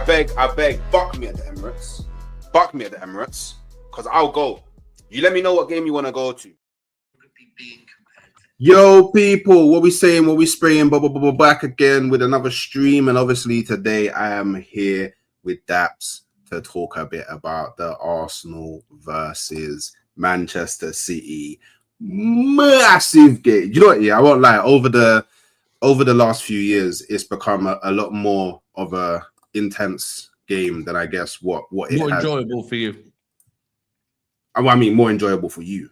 I beg, buck me at the Emirates. Buck me at the Emirates, because I'll go. You let me know what game you want to go to. Yo, people, what we saying, what we spraying, back again with another stream. And obviously today I am here with Daps to talk a bit about the Arsenal versus Manchester City massive game. You know what? Yeah, I won't lie. Over the last few years, it's become a lot more of a intense game than I guess what it more has. Enjoyable for you. I mean, more enjoyable for you.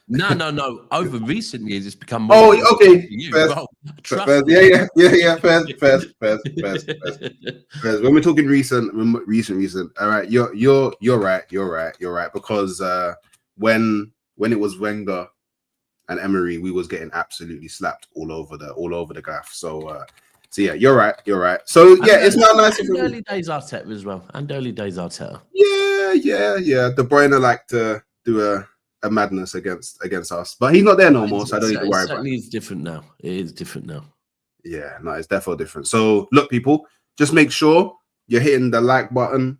No. Over recent years, it's become more. Oh, okay. For you. First, Bro, first, yeah. First. When we're talking recent. All right, you're right. Because when it was Wenger and Emery, we was getting absolutely slapped all over the gaff. So yeah, you're right. So yeah, it's not nice. And early days Arteta as well. And early days Arteta. Yeah. De Bruyne like to do a madness against us, but he's not there no more, so I don't need to worry about it. It's different now. It is different now. Yeah, no, it's definitely different. So look, people, just make sure you're hitting the like button.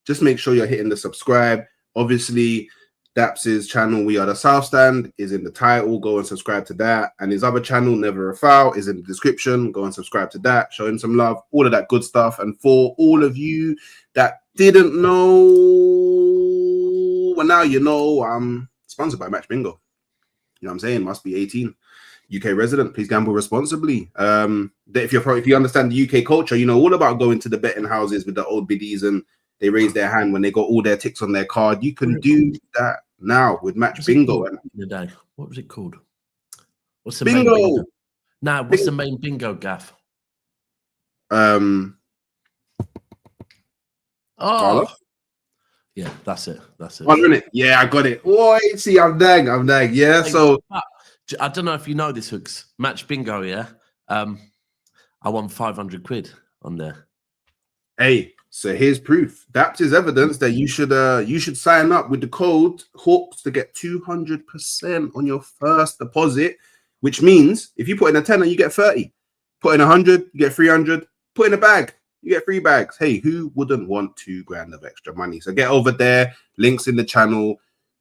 Just make sure you're hitting the subscribe. Obviously, Daps's channel, We Are the South Stand, is in the title. Go and subscribe to that. And his other channel, Never a Foul, is in the description. Go and subscribe to that. Show him some love. All of that good stuff. And for all of you that didn't know, well, now you know, I'm sponsored by Match Bingo. You know what I'm saying? Must be 18. UK resident. Please gamble responsibly. If you understand the UK culture, you know all about going to the betting houses with the old biddies and they raise their hand when they got all their ticks on their card. You can do that now with Match Bingo. What was it called? What's the bingo? Main bingo? Nah, what's the main bingo gaff? Carlo? Yeah, that's it. Yeah, I got it. Oh, see, I'm dang. Yeah, so I don't know if you know this, Hooks. Match Bingo, yeah. I won 500 quid on there. Hey, so here's proof. That is evidence that you should sign up with the code HOOKS to get 200% on your first deposit, which means if you put in a tenner, you get 30. Put in 100, you get 300. Put in a bag, you get 3 bags. Hey, who wouldn't want $2,000 of extra money? So get over there. Links in the channel.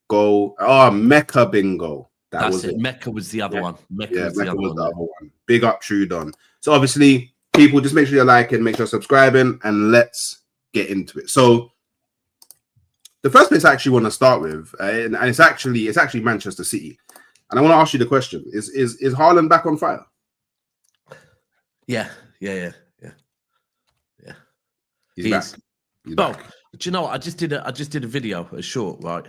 Go. Mecca Bingo. That's it. Mecca was the other one. Mecca was the other one. Big up, Trudon. So obviously, people, just make sure you're liking, make sure you're subscribing, and let's get into it. So the first place I actually want to start with, and it's actually Manchester City, and I want to ask you the question: Is Haaland back on fire? Yeah. He's back. Bro, do you know what? I just did a video, a short, right?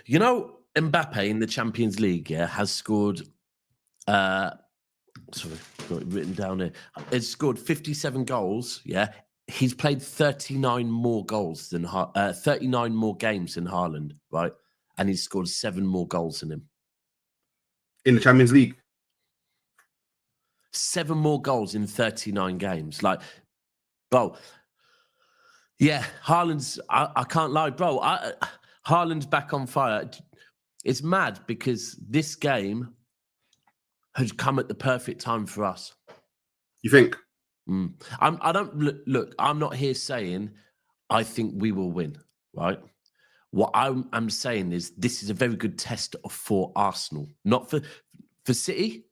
You know, Mbappe in the Champions League, has scored. Sorry, got it written down here. It's scored 57 goals. Yeah, he's played 39 more games than Haaland, right? And he's scored 7 more goals than him in the Champions League. 7 more goals in 39 games, like, bro. Yeah, Haaland's. I can't lie, bro. Haaland's back on fire. It's mad because this game has come at the perfect time for us. You think? I don't look. I'm not here saying I think we will win, right? What I'm saying is this is a very good test for Arsenal, not for City.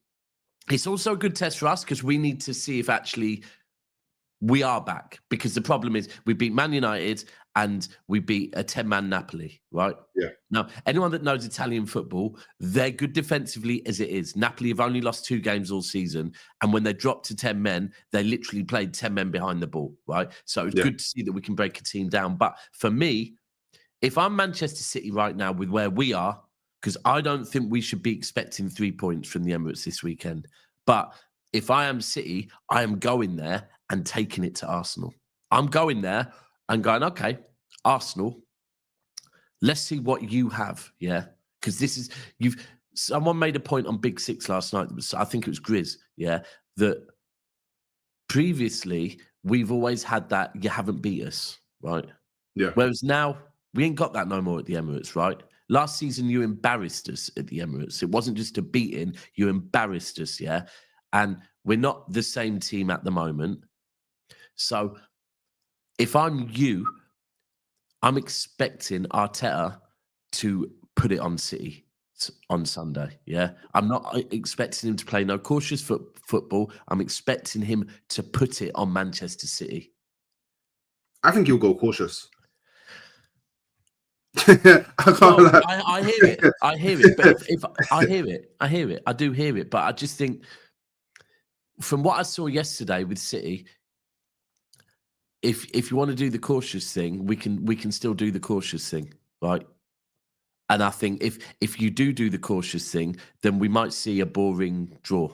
It's also a good test for us because we need to see if actually we are back. Because the problem is we beat Man United and we beat a 10-man Napoli, right? Yeah. Now, anyone that knows Italian football, they're good defensively as it is. Napoli have only lost 2 games all season. And when they dropped to 10 men, they literally played 10 men behind the ball, right? So it's good to see that we can break a team down. But for me, if I'm Manchester City right now with where we are, because I don't think we should be expecting 3 points from the Emirates this weekend. But if I am City, I am going there and taking it to Arsenal. I'm going there and going, okay, Arsenal, let's see what you have, yeah? Because someone made a point on Big Six last night, I think it was Grizz, yeah, that previously we've always had that you haven't beat us, right? Yeah. Whereas now we ain't got that no more at the Emirates, right? Last season you embarrassed us at the Emirates. It wasn't just a beating, you embarrassed us, yeah? And we're not the same team at the moment. So if I'm you, I'm expecting Arteta to put it on City on Sunday. Yeah, I'm not expecting him to play no cautious football. I'm expecting him to put it on Manchester City. I think he'll go cautious. I hear it. I hear it. But if I hear it, I do hear it. But I just think, from what I saw yesterday with City, if you want to do the cautious thing, we can still do the cautious thing, right? And I think if you do the cautious thing, then we might see a boring draw.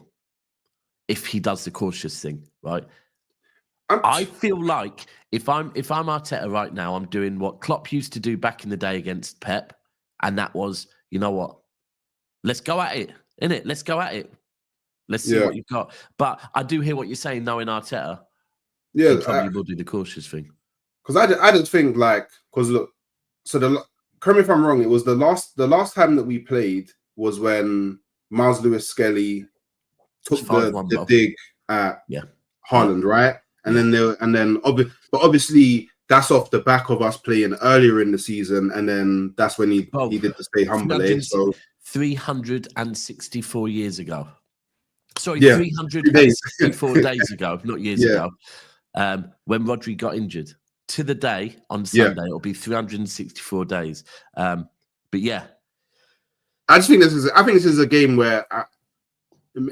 If he does the cautious thing, right? I feel like if I'm Arteta right now, I'm doing what Klopp used to do back in the day against Pep, and that was, you know what? Let's go at it, innit? Let's go at it. Let's see what you've got. But I do hear what you're saying, knowing Arteta. Yeah, he probably will do the cautious thing. Because I just think, like, because look, so correct me if I'm wrong, it was the last time that we played was when Miles Lewis Skelly took the dig at Haaland, right? And but obviously that's off the back of us playing earlier in the season, and then that's when he did the stay humble. So 364 years ago. Sorry, 364 days ago, not years ago. When Rodri got injured. To the day on Sunday, it'll be 364 days. But yeah, I just think this is a game where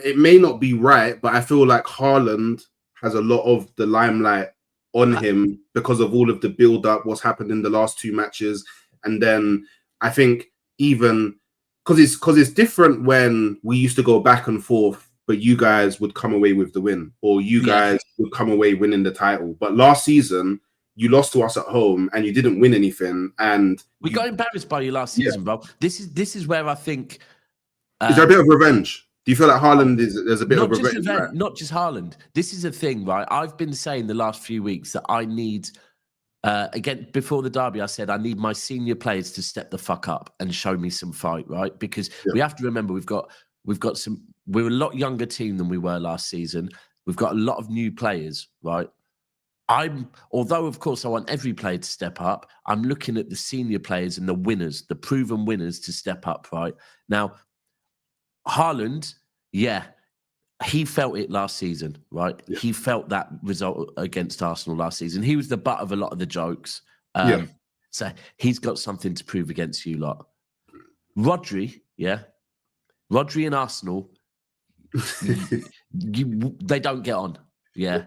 it may not be right, but I feel like Haaland has a lot of the limelight on him because of all of the build-up, what's happened in the last two matches, and then I think even because it's different when we used to go back and forth, but you guys would come away with the win, or you guys would come away winning the title. But last season, you lost to us at home and you didn't win anything, and we got embarrassed by you last season, bro. This is where I think is there a bit of revenge? Do you feel like Haaland there's a bit of revenge? Not just Haaland. This is a thing, right? I've been saying the last few weeks that I need, again, before the derby, I said I need my senior players to step the fuck up and show me some fight, right? Because we have to remember we're a lot younger team than we were last season. We've got a lot of new players, right? Although of course I want every player to step up, I'm looking at the senior players and the winners, the proven winners to step up, right? Now, Haaland, he felt it last season, right? Yeah. He felt that result against Arsenal last season. He was the butt of a lot of the jokes. So he's got something to prove against you lot. Rodri and Arsenal, they don't get on. Yeah.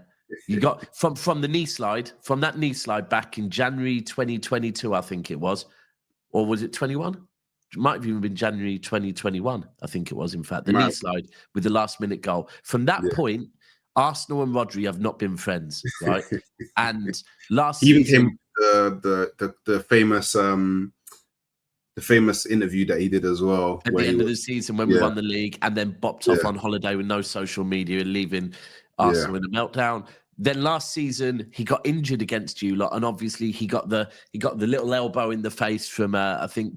You got from the knee slide, from that knee slide back in January 2022, I think it was. Or was it 21? It might have even been January 2021, I think it was, in fact. The knee slide with the last-minute goal. From that point, Arsenal and Rodri have not been friends, right? And last season... Even him, the famous interview that he did as well. At the end of the season when we won the league and then bopped off on holiday with no social media and leaving Arsenal in a meltdown. Then last season he got injured against you lot, and obviously he got the little elbow in the face from I think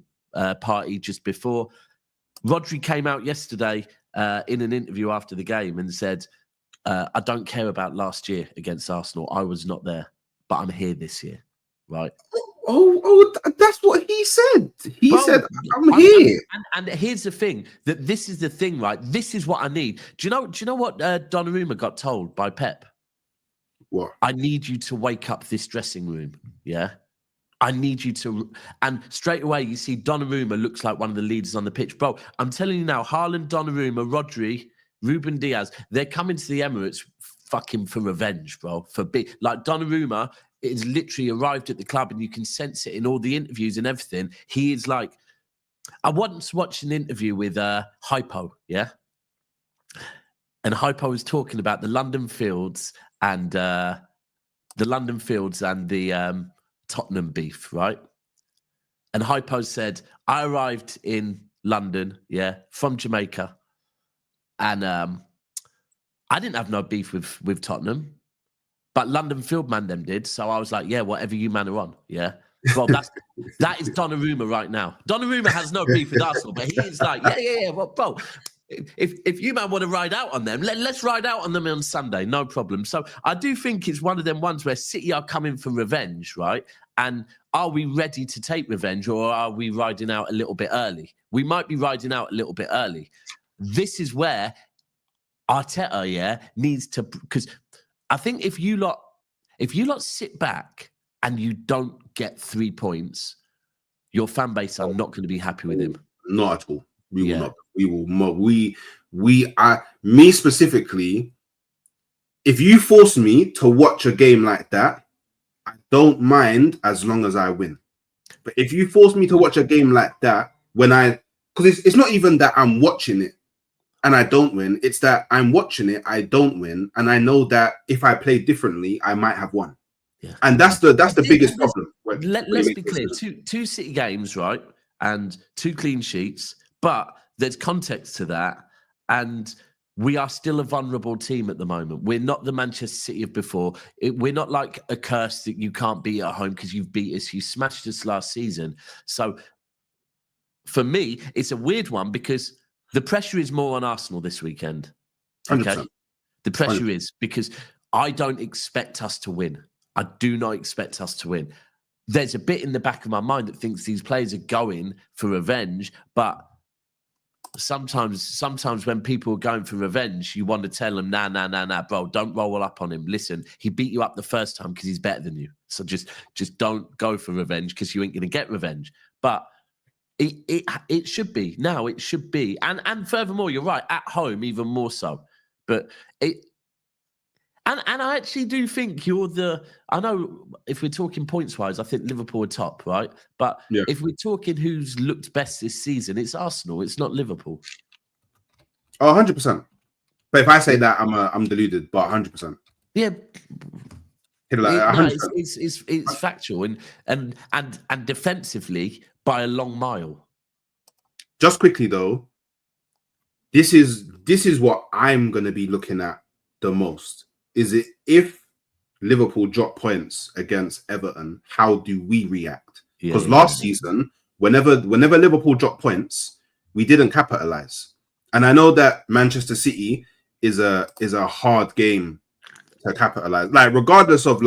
Party just before. Rodri came out yesterday in an interview after the game and said, "I don't care about last year against Arsenal. I was not there, but I'm here this year." Right? Oh, that's what he said. He said, "I'm here." And here's the thing: that this is the thing, right? This is what I need. Do you know what Donnarumma got told by Pep? What? I need you to wake up this dressing room. Yeah, I need you to. And straight away, you see Donnarumma looks like one of the leaders on the pitch, bro. I'm telling you now, Haaland, Donnarumma, Rodri, Ruben Diaz, they're coming to the Emirates fucking for revenge, bro. Like Donnarumma. It's literally arrived at the club and you can sense it in all the interviews and everything. He is like, I once watched an interview with Hypo, yeah? And Hypo was talking about the London Fields and the Tottenham beef, right? And Hypo said, I arrived in London, from Jamaica. And I didn't have no beef with Tottenham. But London Field man them did. So I was like, whatever you man are on. Yeah. Well, that is Donnarumma right now. Donnarumma has no beef with Arsenal, but he is like, well, bro, if you man want to ride out on them, let's ride out on them on Sunday, no problem. So I do think it's one of them ones where City are coming for revenge, right? And are we ready to take revenge, or are we riding out a little bit early? We might be riding out a little bit early. This is where Arteta, needs to, because I think if you lot sit back and you don't get 3 points, your fan base are not going to be happy with him. Not at all. We will not. We will not. We are, me specifically, if you force me to watch a game like that, I don't mind as long as I win. But if you force me to watch a game like that, because it's not even that I'm watching it and I don't win, it's that I'm watching it, I don't win, and I know that if I play differently, I might have won. Yeah. And that's the biggest problem. Let's be clear. Two City games, right? And 2 clean sheets, but there's context to that. And we are still a vulnerable team at the moment. We're not the Manchester City of before. We're not like a curse that you can't beat at home because you've beat us. You smashed us last season. So for me, it's a weird one because the pressure is more on Arsenal this weekend. Okay? 100%. The pressure is because I don't expect us to win. I do not expect us to win. There's a bit in the back of my mind that thinks these players are going for revenge, but sometimes when people are going for revenge, you want to tell them, nah, bro, don't roll up on him. Listen, he beat you up the first time because he's better than you. So just don't go for revenge because you ain't going to get revenge. But it should be. Now it should be. And furthermore, you're right, at home, even more so. But And I actually do think I know if we're talking points-wise, I think Liverpool are top, right? But if we're talking who's looked best this season, it's Arsenal. It's not Liverpool. Oh, 100%. But if I say that, I'm deluded, but 100%. Yeah. It's factual and defensively by a long mile. Just quickly, though, this is what I'm going to be looking at the most. Is it if Liverpool drop points against Everton, how do we react? Because last season, whenever Liverpool dropped points, we didn't capitalize. And I know that Manchester City is a hard game to capitalize. Like, regardless of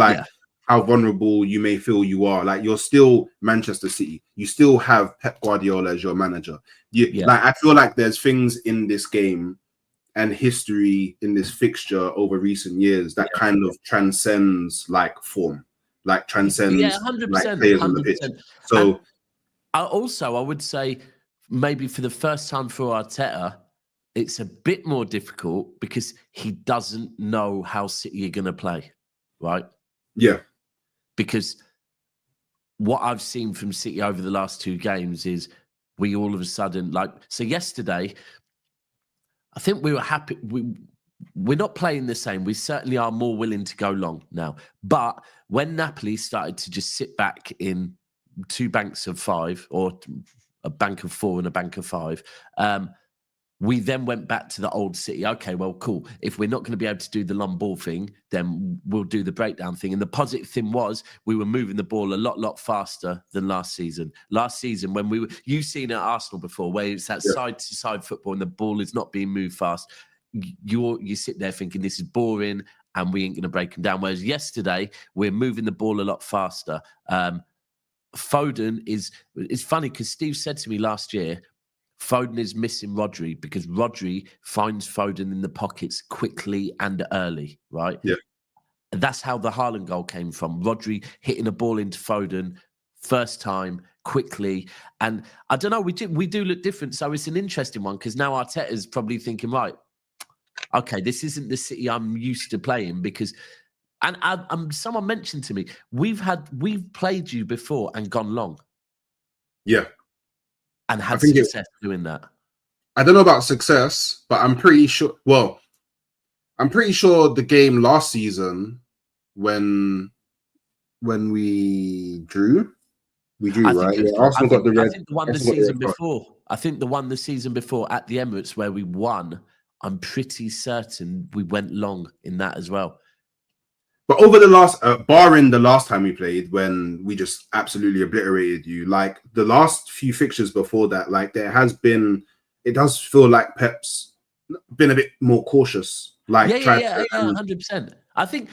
how vulnerable you may feel you are, like, you're still Manchester City. You still have Pep Guardiola as your manager. Like, I feel like there's things in this game and history in this fixture over recent years that kind of transcends like form, like transcends 100%, like players on the pitch. So I would say maybe for the first time for Arteta, it's a bit more difficult because he doesn't know how City are going to play, right? Yeah. Because what I've seen from City over the last 2 games is we all of a sudden, so yesterday, I think we were happy. We're not playing the same. We certainly are more willing to go long now. But when Napoli started to just sit back in 2 banks of 5 or a bank of 4 and a bank of 5, we then went back to the old City. Okay, well, cool. If we're not going to be able to do the long ball thing, then we'll do the breakdown thing. And the positive thing was we were moving the ball a lot faster than last season. Last season, when you've seen at Arsenal before, where it's that side-to-side football and the ball is not being moved fast. You sit there thinking this is boring and we ain't going to break them down. Whereas yesterday, we're moving the ball a lot faster. Foden it's funny because Steve said to me last year, Foden is missing Rodri because Rodri finds Foden in the pockets quickly and early, right? Yeah. And that's how the Haaland goal came from. Rodri hitting a ball into Foden first time, quickly. And I don't know, we do look different. So it's an interesting one because now Arteta's probably thinking, right, okay, this isn't the City I'm used to playing because... And someone mentioned to me, we've played you before and gone long. Yeah. And had success doing that. I don't know about success, but I'm pretty sure. Well, I'm pretty sure the game last season when we drew, right? Yeah, Arsenal got the red. I think the one the season before. I think the one the season before at the Emirates where we won. I'm pretty certain we went long in that as well. But over the last, barring the last time we played, when we just absolutely obliterated you, like the last few fixtures before that, like it does feel like Pep's been a bit more cautious. Like, Yeah, 100%. I think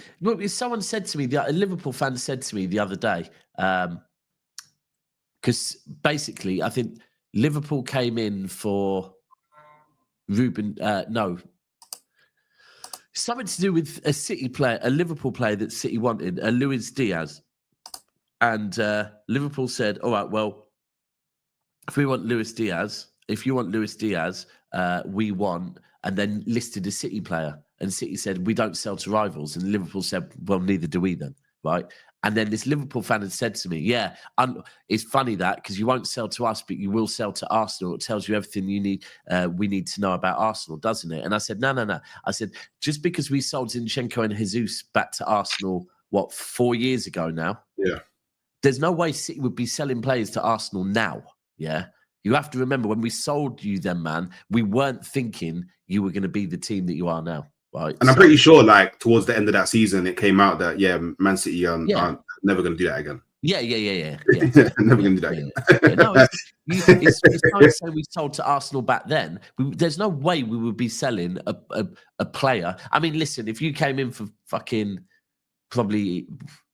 someone said to me, a Liverpool fan said to me the other day, because basically I think Liverpool came in for something to do with a City player, a Liverpool player that City wanted, Luis Diaz. And Liverpool said, all right, well, if you want Luis Diaz, we want, and then listed a City player. And City said, we don't sell to rivals. And Liverpool said, well, neither do we then, right? And then this Liverpool fan had said to me, yeah, it's funny that, because you won't sell to us, but you will sell to Arsenal. It tells you everything you need. We need to know about Arsenal, doesn't it? And I said, no. I said, just because we sold Zinchenko and Jesus back to Arsenal, 4 years ago now? Yeah. There's no way City would be selling players to Arsenal now, yeah? You have to remember, when we sold you them, man, we weren't thinking you were going to be the team that you are now. Right. And I'm pretty sure, like, towards the end of that season, it came out that Man City aren't never going to do that again. Yeah. Never going to do that again. No, it's like saying we sold to Arsenal back then. There's no way we would be selling a player. I mean, listen, if you came in for fucking probably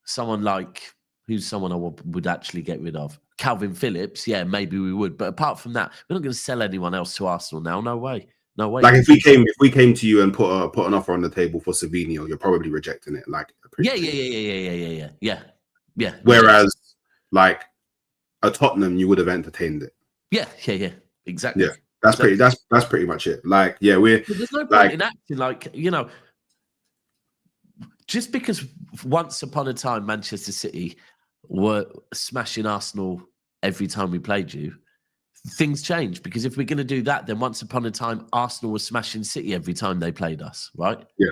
someone like, who's someone I would actually get rid of? Calvin Phillips, yeah, maybe we would. But apart from that, we're not going to sell anyone else to Arsenal now. No way. Like, if we came to you and put an offer on the table for Savinho, you're probably rejecting it. Like, yeah. Whereas, like, a Tottenham, you would have entertained it. Yeah, exactly. Yeah, that's pretty much it. Like, yeah, there's no point in acting like, just because once upon a time Manchester City were smashing Arsenal every time we played you. Things change, because if we're going to do that, then once upon a time, Arsenal was smashing City every time they played us, right? Yeah.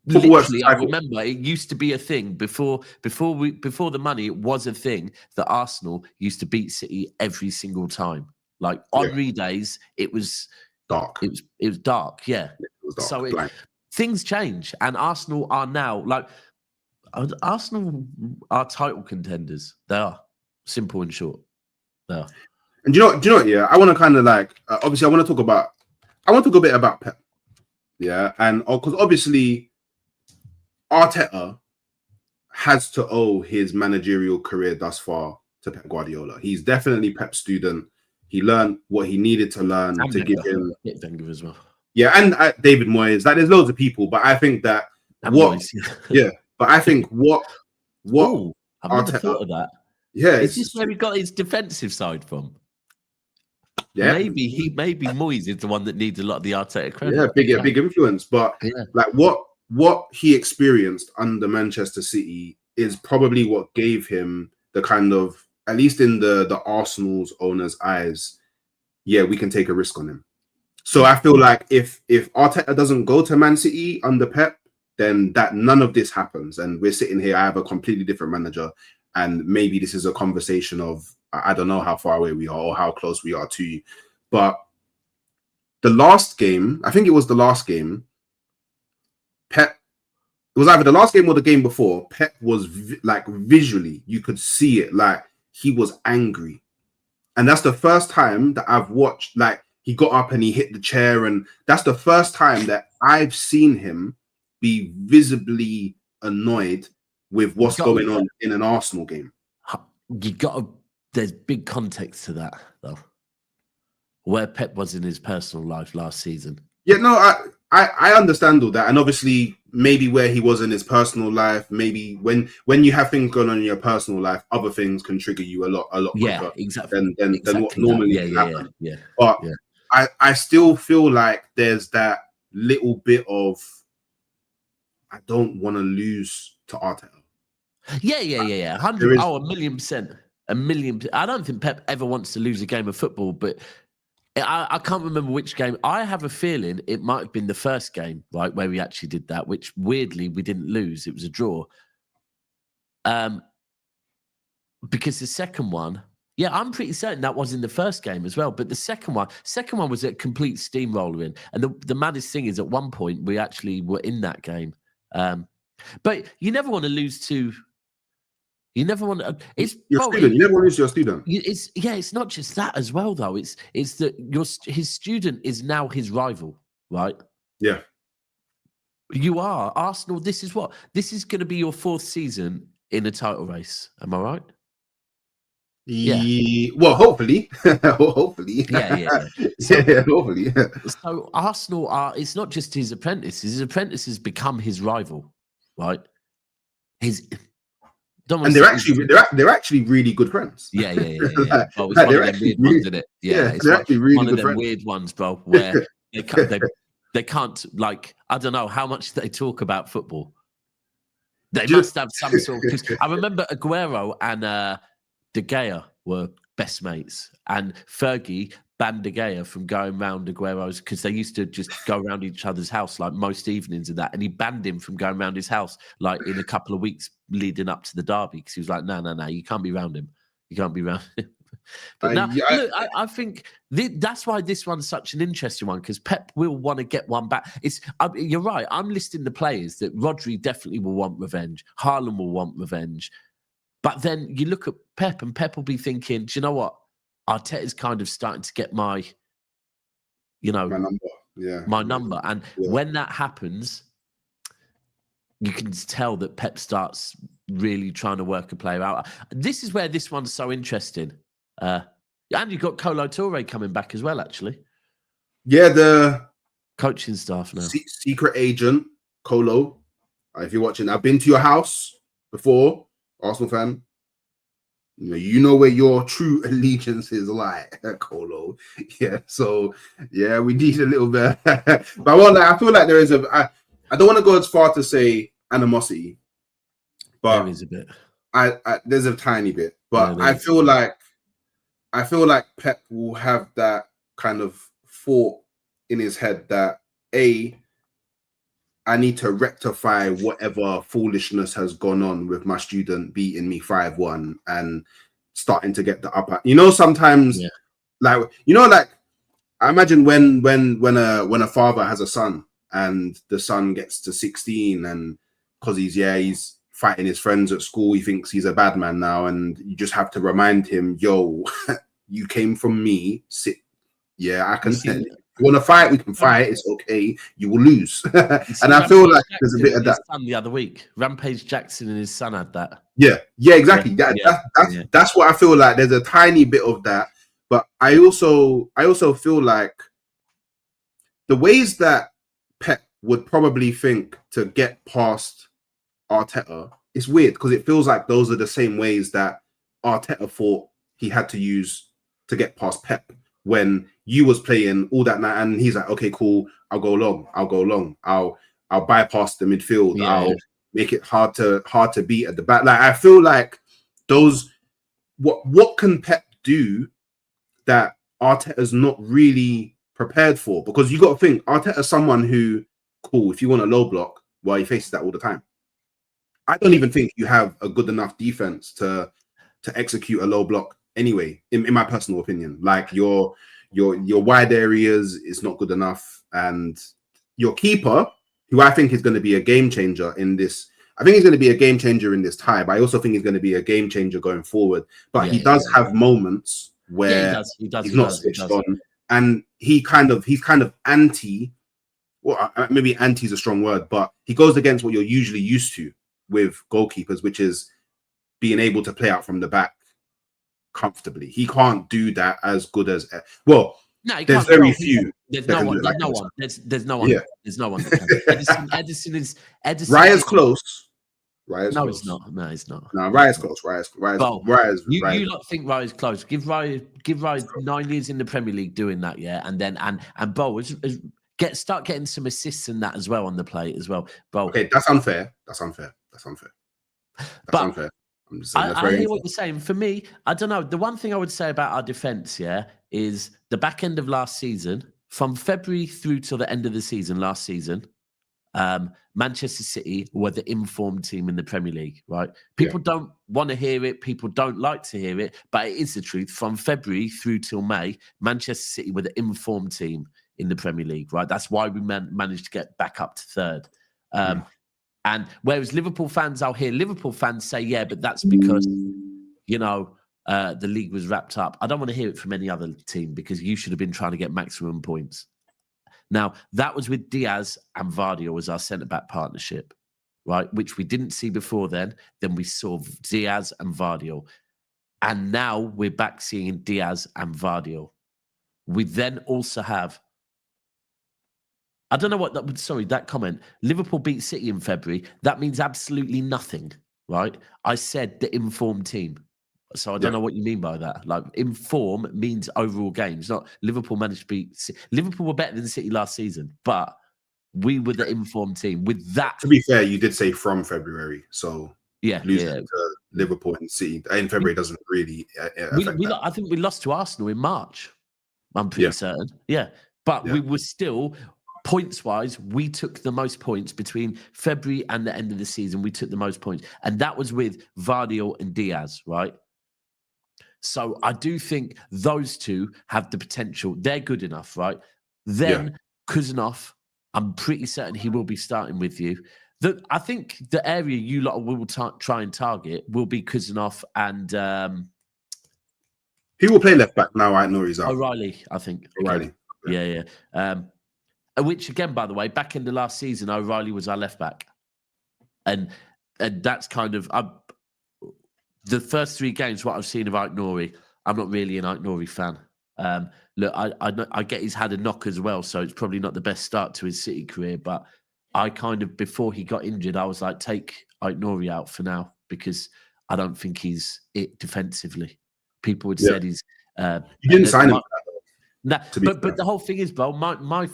Literally, I remember it used to be a thing before the money. It was a thing that Arsenal used to beat City every single time. Like Henry days, it was dark. It was dark. Yeah. It was dark, so things change, and Arsenal are now Arsenal are title contenders. They are, simple and short. They are. And do you know what? Yeah, I want to kind of obviously I want to talk a bit about Pep. Yeah, and because obviously Arteta has to owe his managerial career thus far to Pep Guardiola. He's definitely Pep's student. He learned what he needed to learn to give him. Wenger as well. Yeah, and David Moyes. Like, there's loads of people, but I think that but I think what I've never thought of that. Yeah, is this where he got his defensive side from? Yeah, maybe Moyes is the one that needs a lot of the Arteta credit. Yeah, big influence. But like what he experienced under Manchester City is probably what gave him the kind of, at least in the Arsenal's owners' eyes, yeah, we can take a risk on him. So I feel like if Arteta doesn't go to Man City under Pep, then that none of this happens, and we're sitting here. I have a completely different manager, and maybe this is a conversation of, I don't know how far away we are or how close we are to you. But the last game, I think it was the last game, Pep, it was either the last game or the game before, Pep was visually, you could see it, like he was angry. And that's the first time that I've watched, like, he got up and he hit the chair, and that's the first time that I've seen him be visibly annoyed with what's going on in an Arsenal game. There's big context to that, though, where Pep was in his personal life last season. Yeah, no, I understand all that, and obviously maybe where he was in his personal life, maybe when you have things going on in your personal life, other things can trigger you a lot quicker than what normally happen. Yeah. But I still feel like there's that little bit of, I don't want to lose to Arteta. Yeah. 100. Oh, 1,000,000%. 1,000,000%. I don't think Pep ever wants to lose a game of football, but I can't remember which game. I have a feeling it might have been the first game, right, where we actually did that, which weirdly we didn't lose. It was a draw. Because the second one, yeah, I'm pretty certain that was in the first game as well. But the second one was a complete steamroller in. And the maddest thing is, at one point we actually were in that game. But you never want to lose to. You never want to. It's your student. You never want to lose your student. It's not just that as well, though. It's that his student is now his rival. right? Yeah. You are. Arsenal, this is going to be your 4th season in a title race. Am I right? Yeah. Well, hopefully. Hopefully. Yeah. Hopefully. So Arsenal it's not just his apprentice. His apprentice has become his rival, right? And they're actually really good friends. Yeah. Oh, it's one of them weird ones, isn't it? Yeah, it's they're actually really one of good them friends. weird ones, bro, where they can't, like, I don't know how much they talk about football. They must have some sort of, because I remember Aguero and De Gea were best mates, and Fergie banned De Gea from going round Aguero's, because they used to just go around each other's house like most evenings and that, and he banned him from going around his house like in a couple of weeks leading up to the derby, because he was like, no, you can't be round him. You can't be round him. But now, look, I think that's why this one's such an interesting one, because Pep will want to get one back. You're right. I'm listing the players that Rodri definitely will want revenge. Haaland will want revenge. But then you look at Pep, and Pep will be thinking, do you know what? Arteta's kind of starting to get my number. Yeah. My number. And when that happens, you can tell that Pep starts really trying to work a player out. This is where this one's so interesting. And you've got Kolo Touré coming back as well, actually. Yeah, the coaching staff now. Secret agent, Kolo. If you're watching, I've been to your house before, Arsenal fan. You know where your true allegiances lie, Kolo. Yeah, so yeah, we need a little bit. But I feel like there is I don't want to go as far to say animosity, but there is a bit. There's a tiny bit, but I feel like Pep will have that kind of thought in his head that I need to rectify whatever foolishness has gone on with my student beating me 5-1 and starting to get the upper. Sometimes, I imagine when a father has a son and the son gets to 16 and because he's fighting his friends at school, he thinks he's a bad man now, and you just have to remind him, yo, you came from me. Sit. Yeah, I can. You want to fight? We can fight. It's okay. You will lose. And I feel like there's a bit of that. The other week, Rampage Jackson and his son had that. Yeah, exactly. That's what I feel like. There's a tiny bit of that, but I also feel like the ways that Pep would probably think to get past Arteta, it's weird because it feels like those are the same ways that Arteta thought he had to use to get past Pep. When you was playing all that night, and he's like, okay, cool, I'll go long, I'll bypass the midfield, I'll make it hard to beat at the back. Like, I feel like those what can Pep do that Arteta's not really prepared for? Because you got to think Arteta's someone who, cool, if you want a low block, well, he faces that all the time. I don't even think you have a good enough defense to execute a low block anyway, in my personal opinion. Like your wide areas is not good enough, and your keeper, who I think is going to be a game changer in this. I think he's going to be a game changer in this tie, but I also think he's going to be a game changer going forward. But he does have moments where he's not switched on, and he's kind of anti. Well, maybe anti is a strong word, but he goes against what you're usually used to with goalkeepers, which is being able to play out from the back comfortably. He can't do that as good as there's very few. There's no one. There's no one. Yeah. There's no one. Edison is Raya's close. No, it's not. No, it's not. No, Raya's close. You lot think Raya's close. Give Raya 9 years in the Premier League doing that, and then and Bo start getting some assists and that as well on the plate as well. Bo. Okay, that's unfair. Unfair. I hear what you're saying. For me, I don't know. The one thing I would say about our defense, is the back end of last season, from February through till the end of the season, last season, Manchester City were the informed team in the Premier League, right? People don't want to hear it. People don't like to hear it, but it is the truth. From February through till May, Manchester City were the informed team in the Premier League, right? That's why we managed to get back up to third. And whereas Liverpool fans, I'll hear Liverpool fans say, but that's because, the league was wrapped up. I don't want to hear it from any other team because you should have been trying to get maximum points. Now, that was with Diaz and Vardy as our centre-back partnership, right? Which we didn't see before then. Then we saw Diaz and Vardy. And now we're back seeing Diaz and Vardy. We then also have, I don't know what that would, sorry, that comment. Liverpool beat City in February. That means absolutely nothing, right? I said the informed team. So I don't know what you mean by that. Like, inform means overall games, not Liverpool managed to beat City. Liverpool were better than City last season, but we were the informed team. With that, to be fair, you did say from February, so losing to Liverpool and City in February doesn't really affect that. I think we lost to Arsenal in March. I'm pretty certain. Yeah, but we were still points-wise. We took the most points between February and the end of the season. We took the most points, and that was with Vardy and Diaz, right? So I do think those two have the potential. They're good enough, right? Then Kuzanov, I'm pretty certain he will be starting with you. I think the area you lot will try and target will be Kuzanov and he will play left back now. I know he's out. O'Reilly, I think. O'Reilly. Yeah. Which again, by the way, back in the last season, O'Reilly was our left back, and that's kind of the first 3 games. What I've seen of Aït-Nouri, I'm not really an Aït-Nouri fan. Look, I get he's had a knock as well, so it's probably not the best start to his City career. But I kind of, before he got injured, I was like, take Aït-Nouri out for now because I don't think he's it defensively. People had said he's. You didn't sign him. But the whole thing is, Bo, my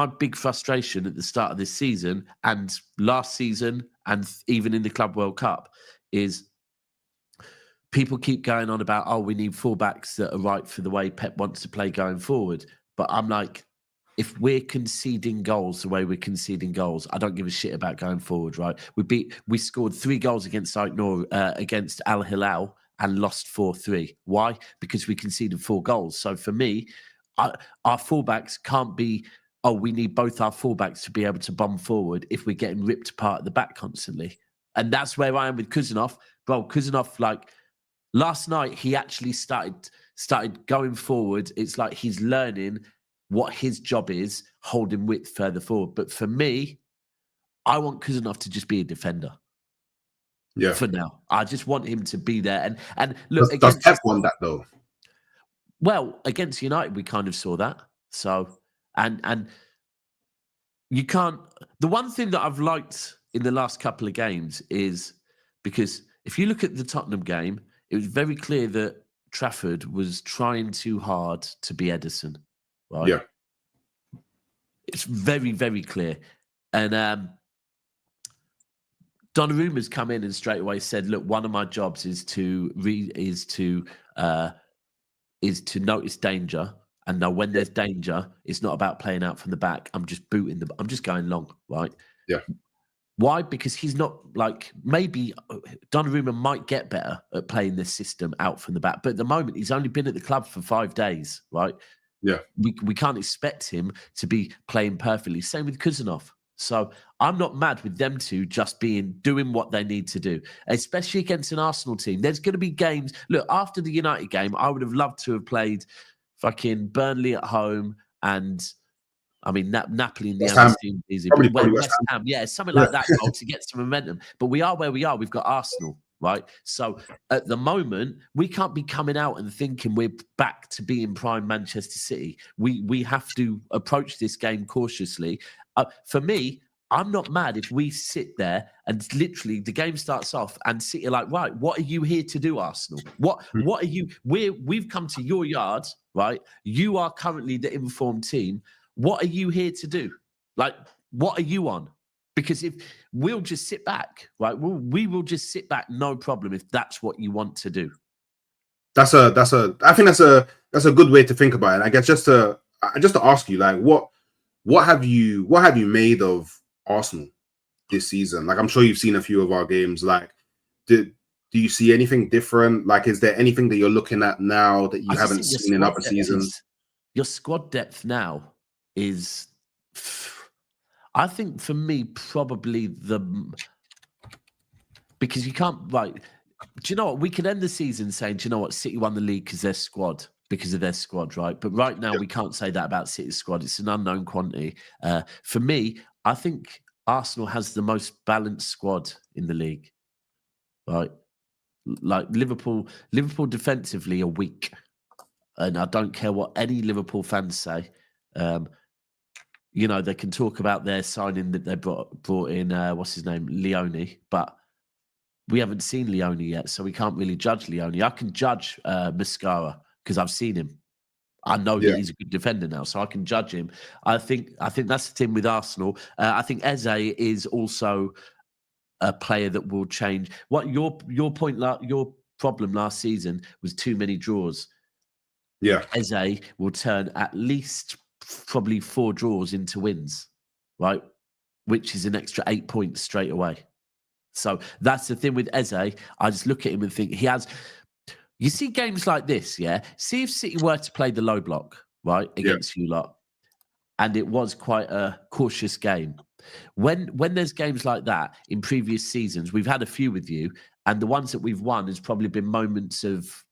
big frustration at the start of this season and last season and even in the Club World Cup is people keep going on about, oh, we need fullbacks that are right for the way Pep wants to play going forward. But I'm like, if we're conceding goals the way we're conceding goals, I don't give a shit about going forward, right? We scored 3 goals against against Al Hilal and lost 4-3. Why? Because we conceded 4 goals. So for me, our fullbacks can't be, oh, we need both our fullbacks to be able to bomb forward if we're getting ripped apart at the back constantly. And that's where I am with Kuzanov. Bro, Kuzanov, like, last night, he actually started going forward. It's like he's learning what his job is, holding width further forward. But for me, I want Kuzanov to just be a defender. Yeah. For now. I just want him to be there. And look, does Pep want that though? Well, against United, we kind of saw that. So, and you can't. The one thing that I've liked in the last couple of games is because if you look at the Tottenham game, it was very clear that Trafford was trying too hard to be Ederson. Right? Yeah. It's very, very clear. And Donnarumma's come in and straight away said, look, one of my jobs is to notice danger and know when there's danger. It's not about playing out from the back. I'm just I'm just going long, right? Yeah. Why? Because he's not like, maybe Donnarumma might get better at playing this system out from the back, but at the moment he's only been at the club for 5 days, right? Yeah. We can't expect him to be playing perfectly. Same with Kuzanov. So I'm not mad with them two just doing what they need to do, especially against an Arsenal team. There's going to be games. Look, after the United game, I would have loved to have played fucking Burnley at home and, I mean, Napoli in the other team easy. But West Ham, yeah, something like that to get some momentum. But we are where we are. We've got Arsenal, right? So at the moment, we can't be coming out and thinking we're back to being prime Manchester City. We have to approach this game cautiously. For me, I'm not mad if we sit there and literally the game starts off and City are like, right, what are you here to do, Arsenal? What are you? We've come to your yard, right? You are currently the informed team. What are you here to do? Like, what are you on? Because if we'll just sit back, right? We will just sit back, no problem, if that's what you want to do. I think that's a good way to think about it. And I guess just to ask you, like, what have you made of Arsenal this season? Like, I'm sure you've seen a few of our games. Like, do you see anything different? Like, is there anything that you're looking at now that you haven't seen in other seasons? Your squad depth now is, I think for me, probably because you can't, like, do you know what? We could end the season saying, do you know what? City won the league because their squad, because of their squad, right? But right now, we can't say that about City's squad. It's an unknown quantity. For me, I think Arsenal has the most balanced squad in the league, right? Like Liverpool defensively are weak. And I don't care what any Liverpool fans say. You know, they can talk about their signing that they brought in, what's his name, Leone, but we haven't seen Leone yet, so we can't really judge Leone. I can judge Mascara because I've seen him. I know that he's a good defender now, so I can judge him. I think that's the thing with Arsenal. I think Eze is also a player that will change. What your problem last season was too many draws. Yeah, Eze will turn at least probably 4 draws into wins, right? Which is an extra 8 points straight away. So that's the thing with Eze. I just look at him and think he has. You see games like this, yeah? See if City were to play the low block, right, against you lot, and it was quite a cautious game. When there's games like that in previous seasons, we've had a few with you, and the ones that we've won has probably been moments of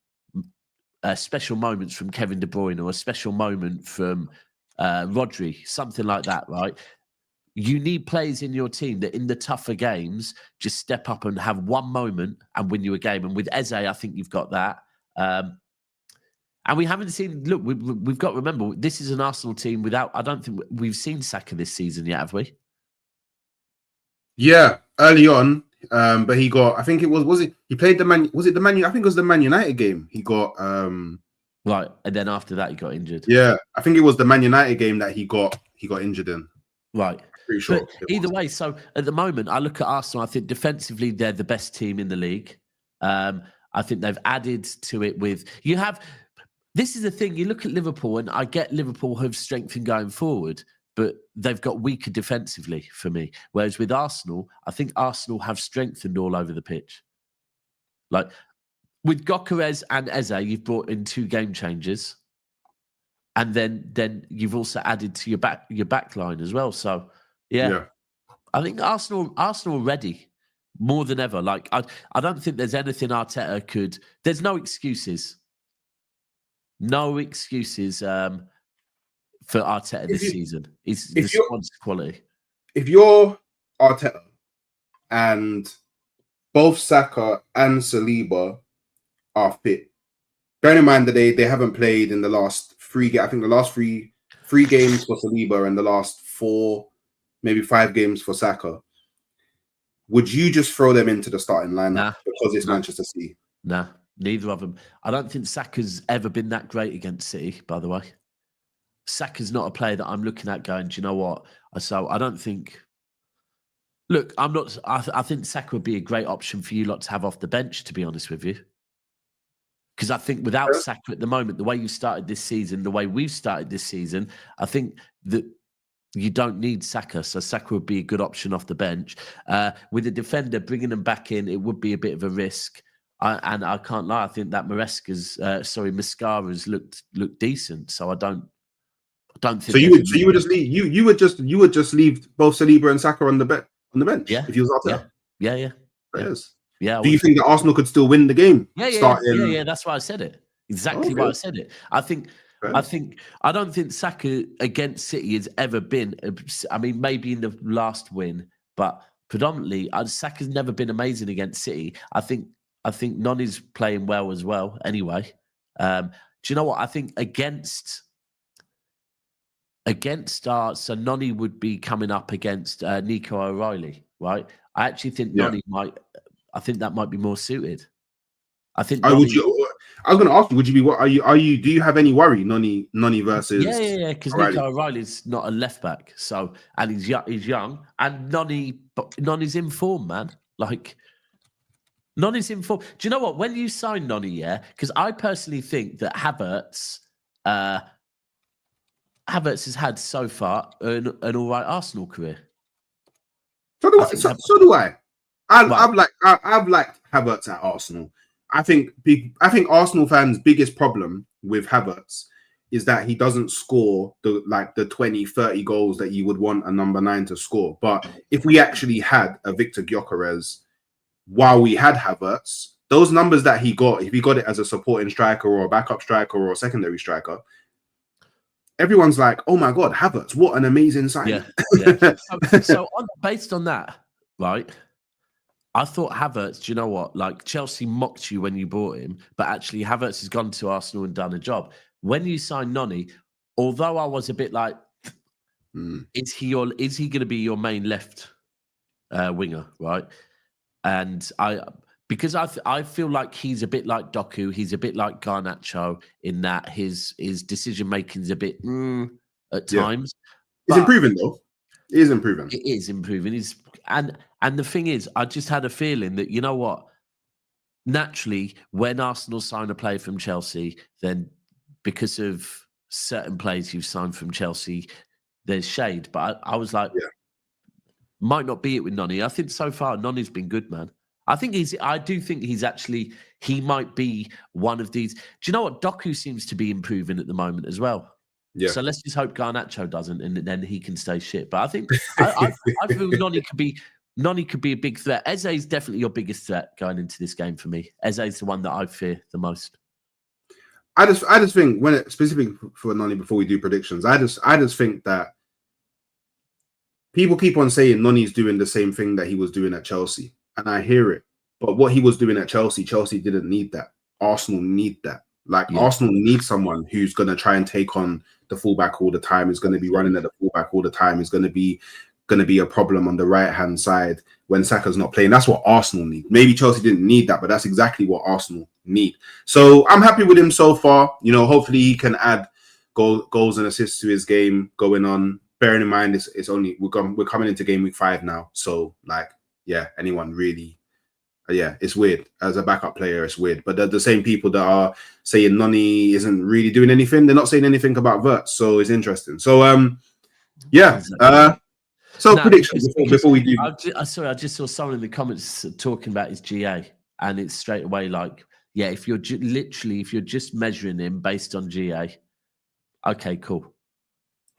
special moments from Kevin De Bruyne or a special moment from Rodri, something like that, right? You need players in your team that in the tougher games just step up and have one moment and win you a game. And with Eze, I think you've got that. And we haven't seen, look, we've got to remember, this is an Arsenal team without, I don't think we've seen Saka this season yet, have we? Yeah, early on. But he got, I think it was it, he played the Man, was it the Man, I think it was the Man United game. He got, right. And then after that, he got injured. Yeah, I think it was the Man United game that he got injured in. Right. Pretty sure. But either way, so at the moment, I look at Arsenal, I think defensively, they're the best team in the league. I think they've added to it with, this is the thing, you look at Liverpool, and I get Liverpool have strengthened going forward, but they've got weaker defensively for me. Whereas with Arsenal, I think Arsenal have strengthened all over the pitch. Like with Gyökeres and Eze, you've brought in 2 game changers. And then you've also added to your back line as well. So yeah. I think Arsenal are ready more than ever. Like I don't think there's anything Arteta could. There's no excuses. No excuses for Arteta this season. The squad's quality. If you're Arteta and both Saka and Saliba are fit, bearing in mind that they haven't played in the last 3 I think the last three games for Saliba and the last 4, maybe 5 games for Saka, would you just throw them into the starting lineup because it's Manchester City? Nah, neither of them. I don't think Saka's ever been that great against City, by the way. Saka's not a player that I'm looking at going, do you know what? So I don't think... Look, I'm not... I think Saka would be a great option for you lot to have off the bench, to be honest with you. Because I think without Saka at the moment, the way you started this season, the way we've started this season, I think that you don't need Saka. So Saka would be a good option off the bench. With a defender, bringing them back in, it would be a bit of a risk. And I can't lie, I think that Mascara's looked decent. So I don't think. So you would just leave you would just leave both Saliba and Saka on the bench. Yeah. If you was Arteta. Yeah. Yes. Yeah. Do you think that Arsenal could still win the game? Yeah. That's why I said it. Exactly why I said it. I don't think Saka against City has ever been. I mean, maybe in the last win, but predominantly, Saka's never been amazing against City. I think Noni's playing well as well. Anyway, do you know what? I think against so Noni would be coming up against Nico O'Reilly, right? I actually think Noni might. I think that might be more suited. I think. I was going to ask you. Would you be? What are you? Do you have any worry? Noni versus. Yeah. Because Nico O'Reilly's not a left back, so and he's young, and Noni's in form, man. Like Noni's in form. Do you know what? When you sign Noni, because I personally think that Havertz has had so far an all right Arsenal career. So do I. I've liked Havertz at Arsenal. I think Arsenal fans' biggest problem with Havertz is that he doesn't score the 20, 30 goals that you would want a number 9 to score. But if we actually had a Victor Gyökeres while we had Havertz, those numbers that he got, if he got it as a supporting striker or a backup striker or a secondary striker, everyone's like, "Oh my God, Havertz! What an amazing signing!" Yeah. So based on that, right? I thought Havertz, do you know what? Like Chelsea mocked you when you bought him, but actually Havertz has gone to Arsenal and done a job. When you signed Noni, although I was a bit like, is he going to be your main left winger, right? And because I feel like he's a bit like Doku, he's a bit like Garnacho in that his decision making is a bit at times. It's improving though. It is improving. It is improving. And the thing is, I just had a feeling that, you know what? Naturally, when Arsenal sign a player from Chelsea, then because of certain players you've signed from Chelsea, there's shade. But I was like, might not be it with Noni. I think so far Noni's been good, man. I do think he might be one of these. Do you know what? Doku seems to be improving at the moment as well. Yeah. So let's just hope Garnacho doesn't, and then he can stay shit. But I think I feel Noni could be a big threat. Eze is definitely your biggest threat going into this game for me. Eze is the one that I fear the most. I just think when it specifically for Noni, before we do predictions, I just think that people keep on saying Noni's doing the same thing that he was doing at Chelsea, and I hear it. But what he was doing at Chelsea didn't need that. Arsenal need that. Arsenal need someone who's going to try and take on the fullback all the time, is going to be running at the fullback all the time, is going to be a problem on the right-hand side when Saka's not playing. That's what Arsenal need. Maybe Chelsea didn't need that, but that's exactly what Arsenal need. So I'm happy with him so far. You know, hopefully he can add goals and assists to his game going on. Bearing in mind, it's only we're coming into game week 5 now. So anyone really. It's weird. As a backup player, it's weird. But the same people that are saying Noni isn't really doing anything, they're not saying anything about Wirtz. So it's interesting. So, predictions before we do. I just saw someone in the comments talking about his GA, and it's straight away like, if you're just measuring him based on GA, okay, cool.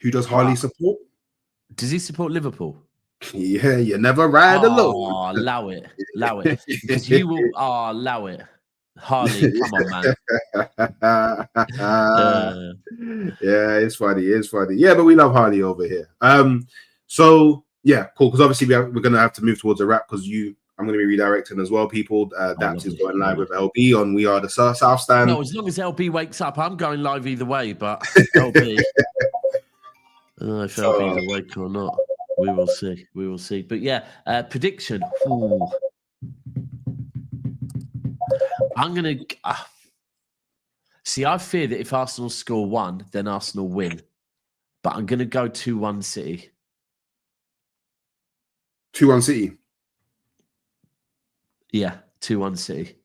Who does Harley support? Does he support Liverpool? Yeah, you never ride alone. Allow it. Because you will allow it. Harley, come on, man. It's funny. Yeah, but we love Harley over here. Cool. Because obviously we're gonna have to move towards a wrap because I'm gonna be redirecting as well, people. Daps is going live with LB on We Are the South Stand. No, as long as LB wakes up, I'm going live either way, but LB. I don't know if LB's awake or not. We will see. But prediction. Ooh. I'm going to... see, I fear that if Arsenal score 1, then Arsenal win. But I'm going to go 2-1 City. 2-1 City? Yeah, 2-1 City.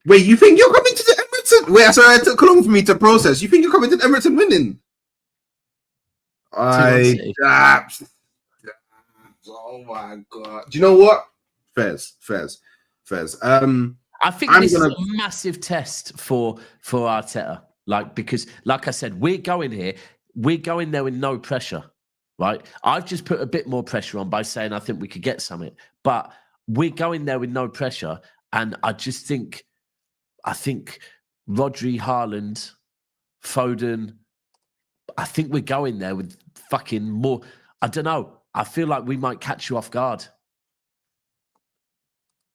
Wait, you think you're coming to the Emirates? Wait, sorry, it took long for me to process. You think you're coming to the Emirates and winning? Oh my God. Do you know what? Fairs. I think this is a massive test for Arteta. Because like I said, we're going there with no pressure, right? I've just put a bit more pressure on by saying I think we could get something. But we're going there with no pressure. And I think Rodri, Haaland, Foden, I think we're going there with fucking more. I don't know. I feel like we might catch you off guard.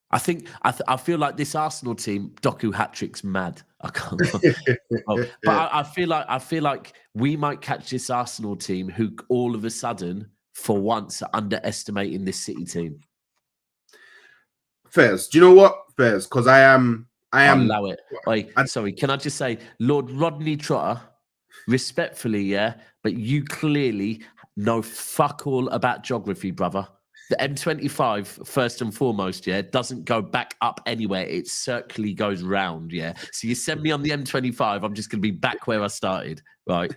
I feel like this Arsenal team, Doku hat-trick's mad. I can't. But I feel like we might catch this Arsenal team who all of a sudden, for once, are underestimating this City team. Fairs. Do you know what? Fairs. Because I am. Allow it. Sorry, can I just say, Lord Rodney Trotter, respectfully, but you clearly know fuck all about geography, brother. The M25, first and foremost, doesn't go back up anywhere. It circularly goes round, So you send me on the M25, I'm just going to be back where I started, right?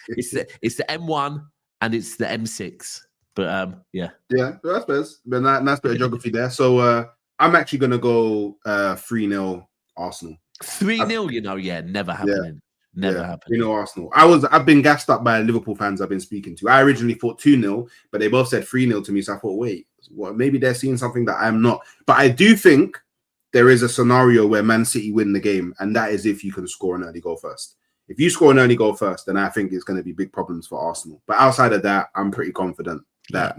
It's the M1 and it's the M6. But, Yeah, that's best. But nice bit of geography there. So I'm actually going to go 3-0 Arsenal. 3-0, never happening. Never happened. Arsenal. I've been gassed up by Liverpool fans I've been speaking to. I originally thought 2-0, but they both said 3-0 to me. So I thought, wait, Well, maybe they're seeing something that I'm not. But I do think there is a scenario where Man City win the game, and that is if you can score an early goal first. If you score an early goal first, then I think it's going to be big problems for Arsenal. But outside of that, I'm pretty confident that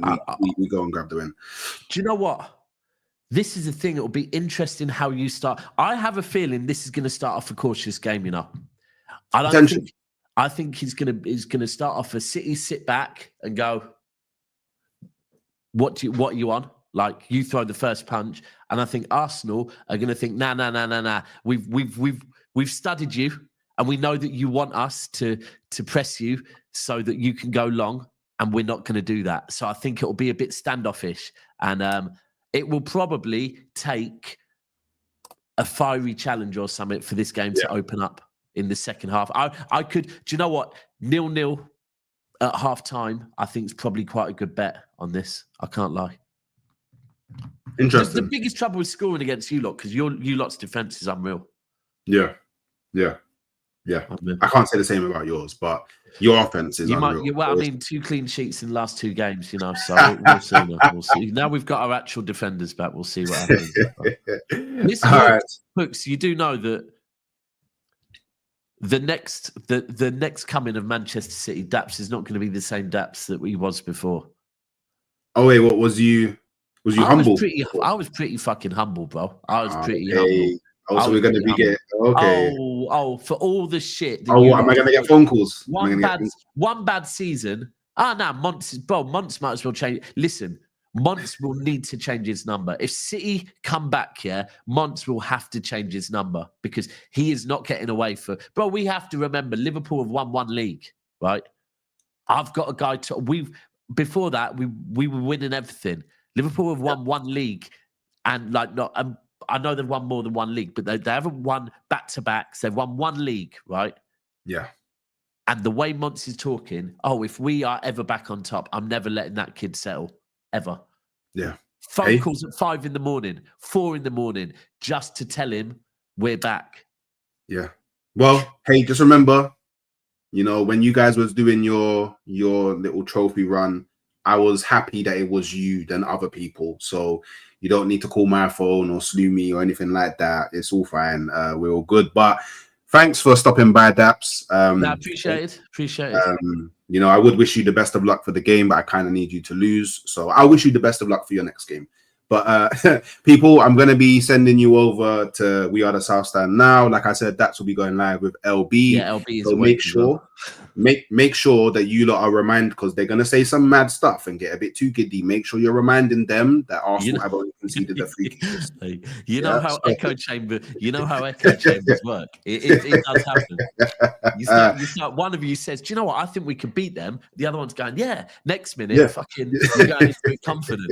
we go and grab the win. Do you know what? This is the thing. It'll be interesting how you start. I have a feeling this is going to start off a cautious game. You know, I think he's going to start off a City sit back and go, what are you on? Like, you throw the first punch, and I think Arsenal are going to think, nah. We've studied you, and we know that you want us to press you so that you can go long, and we're not going to do that. So I think it will be a bit standoffish, and it will probably take a fiery challenge or something for this game to open up in the second half. I could, do you know what? 0-0 at half time, I think is probably quite a good bet on this. I can't lie. Interesting. The biggest trouble with scoring against you lot, because you lot's defense is unreal. Yeah. I can't say the same about yours, but your offense is unreal. Well, I mean, 2 clean sheets in the last 2 games, you know, so we'll see. We'll see. Now we've got our actual defenders back. We'll see what happens. Listen, Hooks, you do know that the next coming of Manchester City, Daps is not going to be the same Daps that he was before. Oh wait, what was you? Was you humble? I was pretty fucking humble, bro. I was pretty humble. Oh, so we're going to be getting for all the shit. Am I going to get phone calls? One bad season. Monts might as well change. Listen, Monts will need to change his number. If City come back here, Monts will have to change his number, because he is not getting away for. Bro, we have to remember Liverpool have won 1 league, right? I've got a guy before that we were winning everything. Liverpool have won 1 league, and I know they've won more than 1 league, but they haven't won back-to-backs. They've won 1 league, right? Yeah. And the way Monts is talking, if we are ever back on top, I'm never letting that kid settle, ever. Yeah. Phone calls at 5 in the morning, 4 in the morning, just to tell him we're back. Yeah. Well, hey, just remember, you know, when you guys was doing your little trophy run, I was happy that it was you than other people. So you don't need to call my phone or slew me or anything like that. It's all fine. We're all good. But thanks for stopping by, Daps. Appreciate it. You know, I would wish you the best of luck for the game, but I kind of need you to lose. So I wish you the best of luck for your next game. But people, I'm going to be sending you over to We Are the South Stand now. Like I said, Daps will be going live with LB. Yeah, LB is so make sure that you lot are reminded, because they're going to say some mad stuff and get a bit too giddy. Make sure you're reminding them that Arsenal have only conceded the 3 kicks. You know how echo chambers work. It does happen. You start, one of you says, do you know what? I think we could beat them. The other one's going, yeah. Next minute, fucking, you're going into it confident.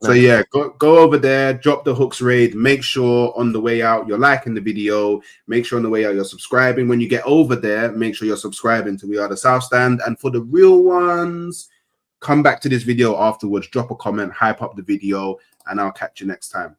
So yeah, go over there, drop the Hooks raid. Make sure on the way out you're liking the video. Make sure on the way out you're subscribing. When you get over there, make sure you're subscribing to We Are the South Stand. And for the real ones, come back to this video afterwards, drop a comment, hype up the video, and I'll catch you next time.